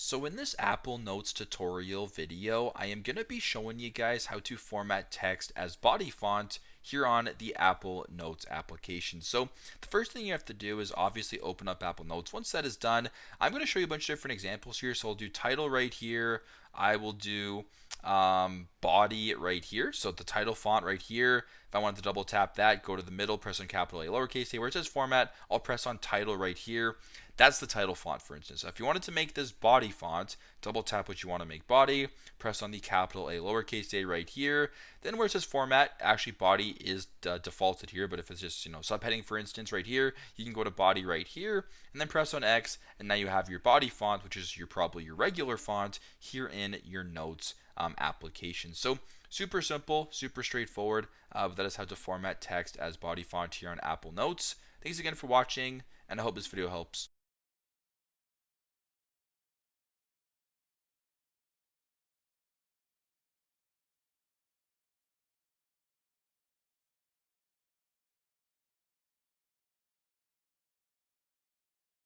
So in this Apple Notes tutorial video, I am going to be showing you guys how to format text as body font here on the Apple Notes application. So the first thing you have to do is obviously open up Apple Notes. Once that is done, I'm going to show you a bunch of different examples here. So I'll do title right here. I will do body right here. So the title font right here. If I wanted to double tap that, go to the middle, press on capital A, lowercase a, where it says format, I'll press on title right here. That's the title font, for instance. So if you wanted to make this body font, double tap what you want to make body, press on the capital A, lowercase a right here. Then where it says format, actually body is defaulted here, but if it's just, subheading, for instance, right here, you can go to body right here, and then press on X, and now you have your body font, which is probably your regular font, here in your Notes application. So super simple, super straightforward, but that is how to format text as body font here on Apple Notes. Thanks again for watching, and I hope this video helps.